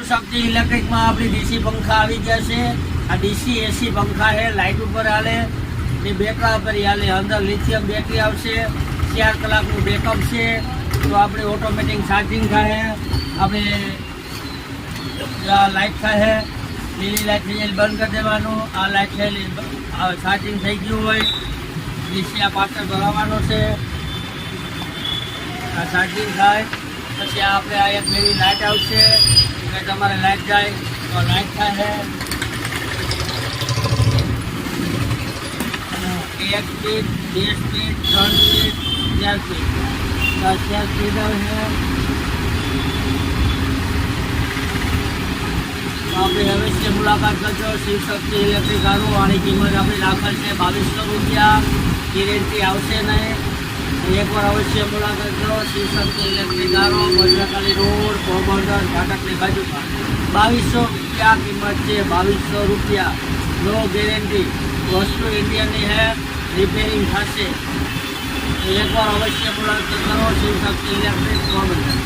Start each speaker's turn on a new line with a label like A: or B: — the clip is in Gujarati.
A: શક્તિ ઇલેક્ટ્રિકમાં આપણી ડીસી પંખા આવી ગયા છે। આ ડીસી એસી પંખા છે, લાઇટ ઉપર હાલે ને બેકઅપ પર હાલે। અંદર લિથિયમ બેટરી આવશે, 4 કલાકનું બેકઅપ છે। તો આપણે ઓટોમેટિક ચાર્જિંગ થાય, આપણે લાઇટ થાય, લીલી લાઇટ થઈ જાય બંધ કરી દેવાનું। આ લાઇટ થઈ ચાર્જિંગ થઈ ગયું હોય, ડીસી આ પાછળ ભરાવાનો છે, આ ચાર્જિંગ થાય પછી આપણે આ એક નવી લાઇટ આવશે, તમારે લાઇટ જાય તો લાઇટ થાય। 1 speed, 2 speed, 3 speed, 4 speed, 4 speed આવશે। આપણે અવશ્ય મુલાકાત કરજો શિવ શક્તિ ઇલેક્ટ્રિક આનો। આની કિંમત આપણી રાખેલ છે 2200 રૂપિયા, ગેરંટી આવશે નહીં। એકવાર અવશ્ય મુલાકાત કરો શિવ શક્તિ ઇલેક્ટ્રિક આનો, ભદ્રકાલી રોડ, પોરબંદર ફાટકની બાજુમાં। 2200 રૂપિયા કિંમત છે, 2200 રૂપિયા, નો ગેરંટી। વસ્તુ ઇન્ડિયનની है, રિપેરિંગ થશે। એકવાર અવશ્ય મુલાકાત કરો શિવ શક્તિ ઇલેક્ટ્રિક પોરબંદર।